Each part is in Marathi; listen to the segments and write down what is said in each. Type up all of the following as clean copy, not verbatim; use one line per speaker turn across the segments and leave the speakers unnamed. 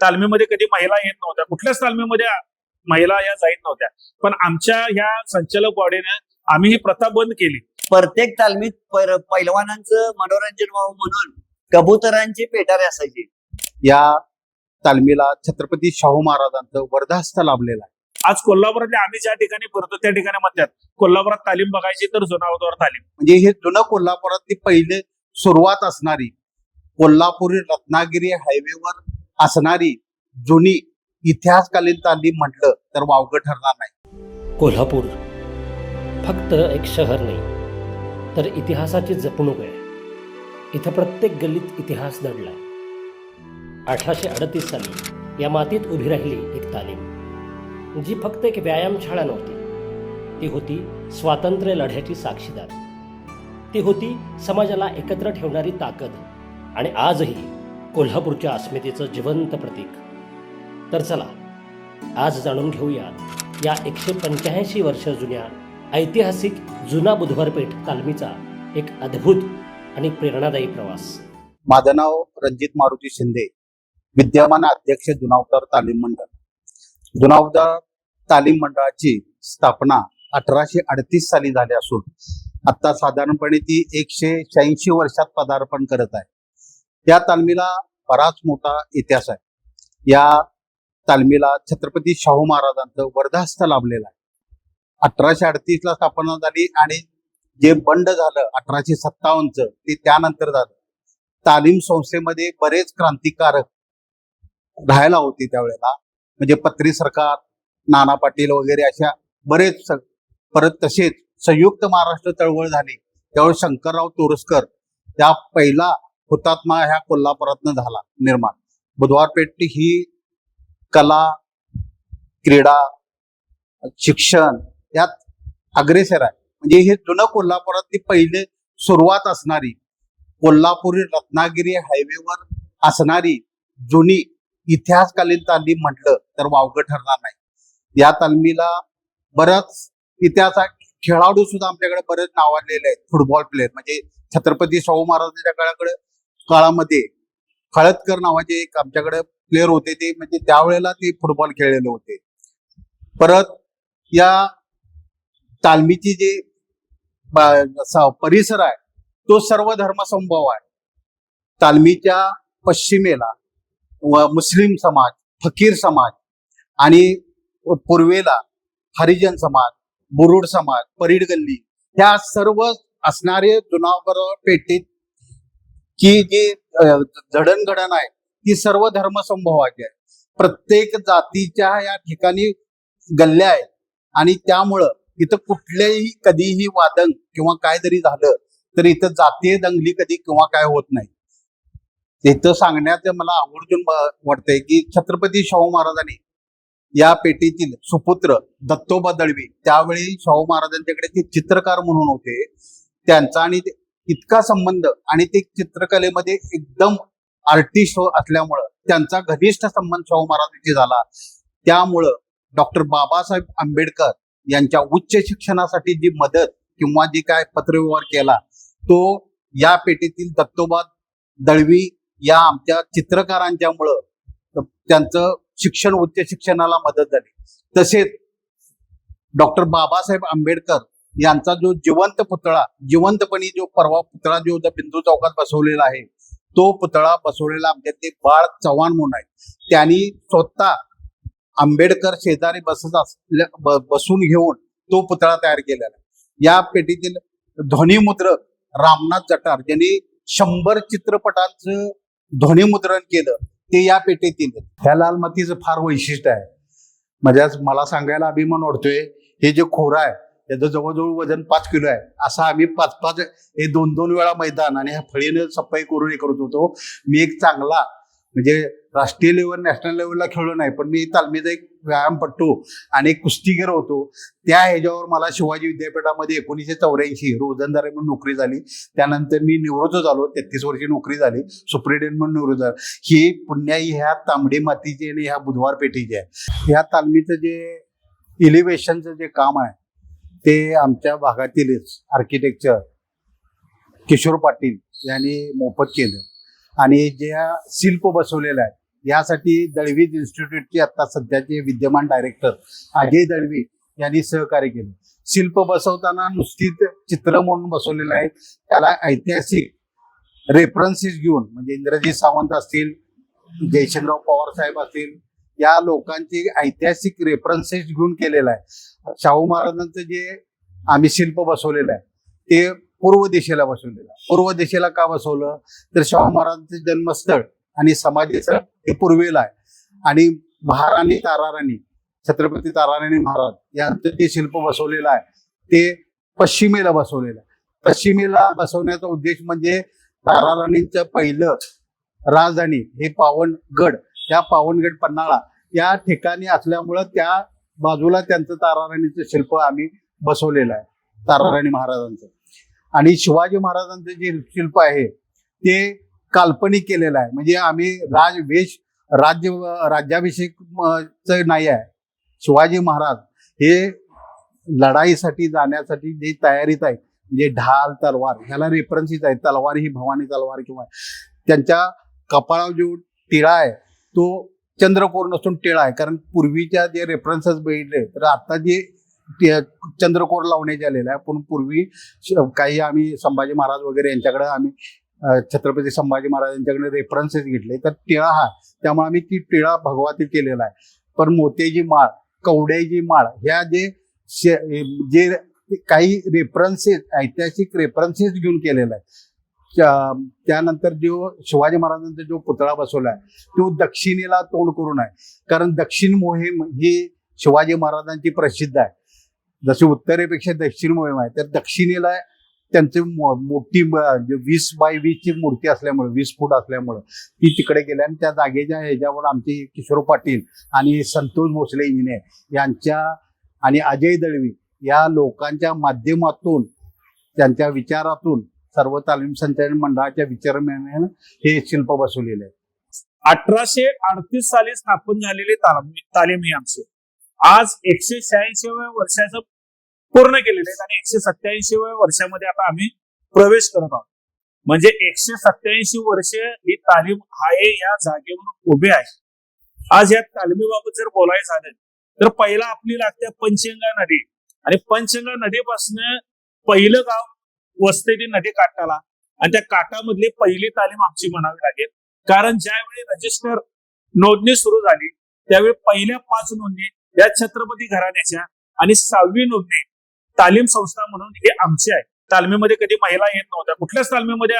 तालमीमध्ये कधी महिला येत नव्हत्या, कुठल्याच तालमीमध्ये महिला या जाईत नव्हत्या. पण आमच्या ह्या संचालक बॉडीने आम्ही ही प्रथा बंद केली.
प्रत्येक तालमीत पैलवानांचं मनोरंजन व्हावं म्हणून कबुतरांची पेटारे असायची.
या तालमीला छत्रपती शाहू महाराजांचं वरदहस्त लाभलेलं आहे.
आज कोल्हापुरातल्या आम्ही ज्या ठिकाणी फिरतो त्या ठिकाणी म्हणतात कोल्हापुरात तालीम बघायची तर जुनावदवर तालीम.
म्हणजे हे जुनं कोल्हापुरातली पहिले सुरुवात असणारी कोल्हापुरी रत्नागिरी हायवेवर असणारी जुनी इतिहासकालीन तालीम म्हटलं तर वावगं ठरणार नाही.
कोल्हापूर फक्त एक शहर नाही तर इतिहासाची जपणूक आहे. इथं प्रत्येक गल्लीत इतिहास दडलाय. 1838 साली या मातीत उभी राहिली एक तालीम, जी फक्त एक व्यायामशाळा नव्हती. ती होती स्वातंत्र्य लढ्याची साक्षीदार. ती होती समाजाला एकत्र ठेवणारी ताकद आणि आजही कोल्हापूरच्या अस्मितेचं जिवंत प्रतीक. तर चला आज जाणून घेऊया या 185 वर्ष जुन्या ऐतिहासिक जुना बुधवार पेठ तालमीचा एक अद्भुत आणि प्रेरणादायी प्रवास.
माझं नाव रणजित मारुती शिंदे, विद्यमान अध्यक्ष जुनावदार तालीम मंडळ. जुनावदार तालीम मंडळाची स्थापना 1838 साली झाली असून आता साधारणपणे ती 186 वर्षात पदार्पण करत आहे. या तालमीला बराच मोठा इतिहास आहे. या तालमीला छत्रपती शाहू महाराजांचं वरदहस्त लाभलेलं आहे. 1838 ला स्थापना झाली आणि जे बंड झालं 1857चं ते त्यानंतर झालं. तालीम संस्थेमध्ये बरेच क्रांतिकारक राहायला होते त्यावेळेला, म्हणजे पत्री सरकार, नाना पाटील वगैरे अशा बरेच. परत तसेच संयुक्त महाराष्ट्र चळवळ झाली त्यावेळी शंकरराव तोरसकर त्या पहिला हुतात्मा ह्या कोल्हापुरातनं झाला निर्माण. बुधवारपेठ ही कला, क्रीडा, शिक्षण यात अग्रेसर आहे. म्हणजे हे जुनं कोल्हापुरातली पहिले सुरुवात असणारी कोल्हापुरी रत्नागिरी हायवेवर असणारी जुनी इतिहासकालीन तालीम म्हटलं तर वावगं ठरणार नाही. या तालमीला बराच इतिहास आहे. खेळाडू सुद्धा आमच्याकडे बरेच नावाजलेले आहेत. फुटबॉल प्लेअर म्हणजे छत्रपती शाहू महाराजांच्या काळामध्ये खळदकर नावाचे एक आमच्याकडे प्लेअर होते, ते म्हणजे त्यावेळेला ते फुटबॉल खेळलेले होते. परत या तालमीची जे परिसर आहे तो सर्व धर्मसमभाव आहे. तालमीच्या पश्चिमेला मुस्लिम समाज, फकीर समाज आणि पूर्वेला हरिजन समाज, बुरुड समाज, परीड गल्ली ह्या सर्व असणारे जुनावदार पेठेत की जी जडणघडण आहे ती सर्व धर्मसमभावाची आहे. प्रत्येक जातीच्या या ठिकाणी गल्ल्या आहेत आणि त्यामुळं इथं कुठल्याही कधीही वादंग किंवा काय जरी झालं तर इथं जातीय दंगली कधी किंवा काय होत नाही. इथं सांगण्याचं मला आवर्जून वाटतंय की छत्रपती शाहू महाराजांनी या पेठेतील सुपुत्र दत्तोबा दळवी, त्यावेळी शाहू महाराजांच्याकडे ते चित्रकार म्हणून होते, त्यांचा आणि इतका संबंध आणि ते चित्रकलेमध्ये एकदम आर्टिस्ट असल्यामुळं त्यांचा घनिष्ठ संबंध शाहू महाराजांशी झाला. त्यामुळं डॉक्टर बाबासाहेब आंबेडकर यांच्या उच्च शिक्षणासाठी जी मदत किंवा जी काय पत्रव्यवहार केला तो या पेठेतील दत्तोबा दळवी या आमच्या चित्रकारांच्यामुळं त्यांचं शिक्षण, उच्च शिक्षणाला मदत झाली. तसेच डॉक्टर बाबासाहेब आंबेडकर यांचा जो जिवंत पुतळा, जिवंतपणी जो परवा पुतळा जो बिंदू चौकात बसवलेला आहे तो पुतळा बसवलेला आमच्या ते बाळ चव्हाण म्हणून आहे. त्यांनी स्वतः आंबेडकर शेजारी बसून घेऊन तो पुतळा तयार केलेला आहे. या पेठेतील ध्वनिमुद्रक रामनाथ जटार ज्यांनी 100 चित्रपटांचं ध्वनिमुद्रण केलं ते या पेठेतील. ह्या लाल मातीचं फार वैशिष्ट्य आहे. म्हणजे मला सांगायला अभिमान वाटतोय, हे जे खोरं आहे त्याचं जवळजवळ वजन 5 किलो आहे. असं आम्ही 5-5 हे 2-2 वेळा मैदान आणि ह्या फळीनं सफाई करून हे करत होतो. मी एक चांगला म्हणजे राष्ट्रीय लेवल, नॅशनल लेवलला खेळलो नाही, पण मी तालमीचा एक व्यायामपट्टू आणि एक कुस्तीगीर होतो. त्या ह्याच्यावर मला शिवाजी विद्यापीठामध्ये 1984 रोजंदारी म्हणून नोकरी झाली. त्यानंतर मी निवृत्त झालो, 33 वर्षी नोकरी झाली, सुप्रिटेंडेंट म्हणून निवृत्त झालो. ही पुण्याई ह्या तांबडी मातीची आणि ह्या बुधवार पेठीची आहे. ह्या तालमीचं जे इलिव्हेशनचं जे काम आहे ते आमच्या भागातीलच आर्किटेक्चर किशोर पाटील यांनी मोफत केलं आणि ज्या शिल्प बसवलेलं आहे यासाठी दळवी इन्स्टिट्यूटचे आता सध्याचे विद्यमान डायरेक्टर अजय दळवी यांनी सहकार्य केले. शिल्प बसवताना नुसतीच चित्र म्हणून बसवलेलं आहे, त्याला ऐतिहासिक रेफरन्सेस घेऊन म्हणजे इंद्रजित सावंत असतील, जयचंद्रराव पवार साहेब असतील, या लोकांचे ऐतिहासिक रेफरन्सेस घेऊन केलेलं आहे. शाहू महाराजांचं जे आम्ही शिल्प बसवलेलं आहे ते पूर्व दिशेला बसवलेलं आहे. पूर्व दिशेला का बसवलं तर शाहू महाराजांचं जन्मस्थळ आणि समाधीचं हे पूर्वेला आहे आणि महाराणी ताराराणी छत्रपती ताराराणी महाराज यांचं जे शिल्प बसवलेलं आहे ते पश्चिमेला बसवलेलं आहे. पश्चिमेला बसवण्याचा उद्देश म्हणजे ताराराणींचं पहिलं राजधानी हे पावनगड, त्या पावनगड पन्हाळा या ठिकाणी असल्यामुळं त्या बाजूला त्यांचं ताराराणीचं शिल्प आम्ही बसवलेलं आहे, ताराराणी महाराजांचं. आणि शिवाजी महाराजांचं जे शिल्प आहे ते काल्पनिक केलेलं आहे, म्हणजे आम्ही राज्याभिषेक नाही आहे. शिवाजी महाराज हे लढाईसाठी जाण्यासाठी जे तयारीत आहे म्हणजे ढाल तलवार ह्याला रेफरन्सेस आहेत. तलवार ही भवानी तलवार किंवा त्यांच्या कपाळावर जो टिळा आहे तो चंद्रकोर नसून टिळा आहे, कारण पूर्वीच्या जे रेफरन्सेस बघितले तर आता जे चंद्रकोर लावण्यात आलेला आहे, पण पूर्वी काही आम्ही संभाजी महाराज वगैरे यांच्याकडे आम्ही छत्रपती संभाजी महाराज यांच्याकडे रेफरन्सेस घेतले तर टिळा हा, त्यामुळे आम्ही ती टिळा भगवातील केलेला आहे. पण मोत्याची माळ, कवड्याची माळ ह्या जे काही रेफरन्सेस ऐतिहासिक रेफरन्सेस घेऊन केलेला आहे. त्यानंतर जो शिवाजी महाराजांचा जो पुतळा बसवला आहे तो दक्षिणेला तोंड करून आहे, कारण दक्षिण मोहीम ही शिवाजी महाराजांची प्रसिद्ध आहे. जशी उत्तरेपेक्षा दक्षिण मोहीम आहे तर दक्षिणेला त्यांची मोठी 20x20 ची मूर्ती असल्यामुळे 20 फूट असल्यामुळे ती तिकडे गेल्या आणि त्या जागेच्या ह्याच्यावर आमचे किशोर पाटील आणि संतोष भोसले इंजिनियर यांच्या आणि अजय दळवी या लोकांच्या माध्यमातून त्यांच्या विचारातून सर्व तालीम संचालन मंडळाच्या विचारमंडळाने हे शिल्प बसवलेले आहे.
1838 साली स्थापन झालेली तालीम ही आमची आज 186व्या वर्षाचं पूर्ण केलेले आहेत आणि 187व्या वर्षामध्ये आता आम्ही प्रवेश करत आहोत. म्हणजे 187 वर्ष ही तालीम आहे या जागेवर उभी आहे. आज या तालमीबाबत जर बोलायचं झालं तर पहिला आपली लागते पंचगंगा नदी आणि पंचगंगा नदीपासून पहिलं गाव वसते ती नदी काठाला आणि त्या काठामधली पहिली तालीम आमची म्हणावी लागेल, कारण ज्यावेळी रजिस्टर नोंदणी सुरू झाली त्यावेळी पहिल्या 5 नोंदणी या छत्रपती घराण्याच्या आणि 6वी नोंदणी तालीम संस्था म्हणून हे आमचे आहे. तालमीमध्ये कधी महिला येत नव्हत्या, कुठल्याच तालमीमध्ये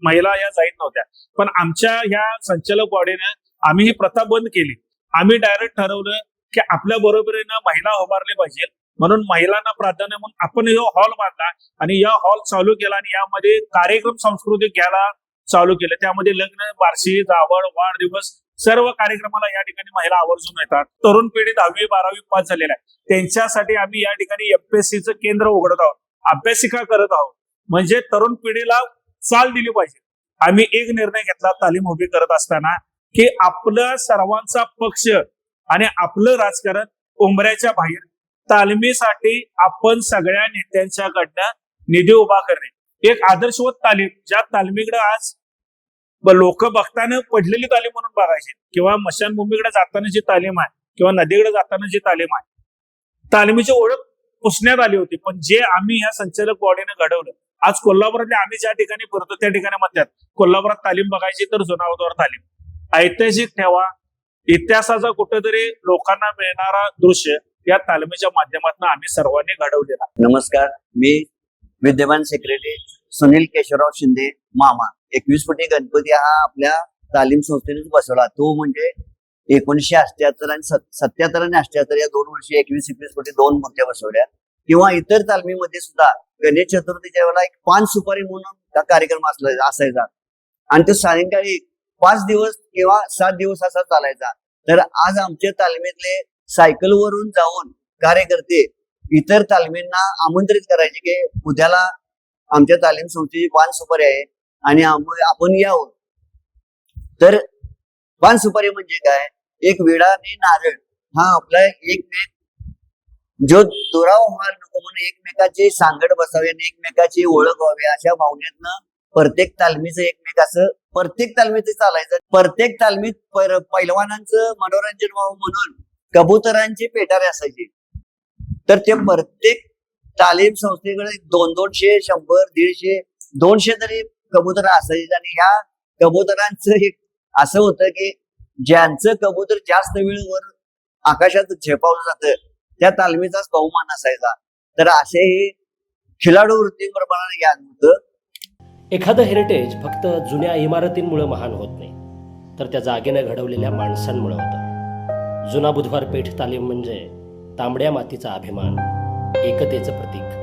महिला या जात नव्हत्या, पण आमच्या ह्या संचालक बॉडीने आम्ही ही प्रथा बंद केली. आम्ही डायरेक्ट ठरवलं की आपल्या बरोबरीनं महिला उभारले पाहिजे, म्हणून महिलांना प्राधान्य म्हणून आपण हा हॉल बांधला आणि या हॉल चालू केला आणि यामध्ये कार्यक्रम सांस्कृतिक घ्यायला चालू केले. त्यामध्ये लग्न, बारशी, जावळ, वाढदिवस सर्व कार्यक्रमाला या ठिकाणी महिला आवर्जून येतात. तरुण पिढी 10वी 12वी पास झालेला आहे, त्यांच्यासाठी आम्ही या ठिकाणी MPSCचं केंद्र उघडत आहोत, अभ्यासिका करत आहोत, म्हणजे तरुण पिढीला चाल दिली पाहिजे. आम्ही एक निर्णय घेतला तालीम उभी करत असताना की आपला सर्वांचा पक्ष आणि आपलं राजकारण उंबऱ्याच्या बाहेर, तालमीसाठी आपण सगळ्या नेत्यांच्याकडनं निधी उभा करणे, एक आदर्शवत तालीम ज्या तालमीकडे आज लोक बघताना पडलेली तालीम म्हणून बघायची किंवा मशानभूमीकडे जाताना जी तालीम आहे किंवा नदीकडे जाताना जी तालीम आहे, तालमीची ओळख पुसण्यात आली होती. पण जे आम्ही ह्या संचालक बॉडीने घडवलं, आज कोल्हापुरातले आम्ही ज्या ठिकाणी फिरतो त्या ठिकाणी म्हणतात कोल्हापुरात तालीम बघायची तर जुनावदवर तालीम. ऐतिहासिक ठेवा, इतिहासाचा कुठेतरी लोकांना मिळणारा दृश्य या तालमीच्या माध्यमातून आम्ही सर्वांनी घडवलेला.
नमस्कार, मी विद्यमान सेक्रेटरी सुनील केशवराव शिंदे मामा. 21 फुटी गणपती हा आपल्या तालीम संस्थेनेच बसवला. तो म्हणजे 1978 आणि 77 आणि 78 या 2 वर्षी 21 फुटी 2 मूर्त्या बसवल्या. किंवा इतर तालमीमध्ये सुद्धा गणेश चतुर्थीच्या वेळेला एक पान सुपारी म्हणून कार्यक्रम असायचा आणि तो सायंकाळी 5 दिवस किंवा 7 दिवस असा चालायचा. तर आज आमच्या तालमीतले सायकलवरून जाऊन कार्यकर्ते इतर तालमींना आमंत्रित करायचे की उद्याला आमच्या तालीम संस्थेची पान सुपारी आहे आणि आपण यावं. तर पान सुपारी म्हणजे काय, एक विडा आणि नारळ हा आपला एकमेक जो दुरावा व्हायला नको म्हणून एकमेकाची सांगड बसावी आणि एकमेकाची ओळख व्हावी अशा भावनेतनं प्रत्येक तालमीचं एकमेक असं प्रत्येक तालमीचं चालायचं. प्रत्येक तालमीत पैलवानांचं मनोरंजन व्हावं म्हणून कबुतरांची पेटारे असायची. तर ते प्रत्येक तालीम संस्थेकडे 200, 100, 150, 200 तरी कबूतर असायचे. आणि ह्या कबुतरांचं एक असं होतं की ज्यांचं कबूतर जास्त वेळ वर आकाशात झेपावलं जातं त्या तालमीचाच बहुमान असायचा. तर असे हे खिलाडू वृत्तीप्रमाणे ज्ञान होतं.
एखादं हेरिटेज फक्त जुन्या इमारतींमुळे महान होत नाही, तर त्या जागेनं घडवलेल्या माणसांमुळे होतं. जुना बुधवार पेठ तालीम म्हणजे तांबड्या मातीचा अभिमान, एकतेचं प्रतीक.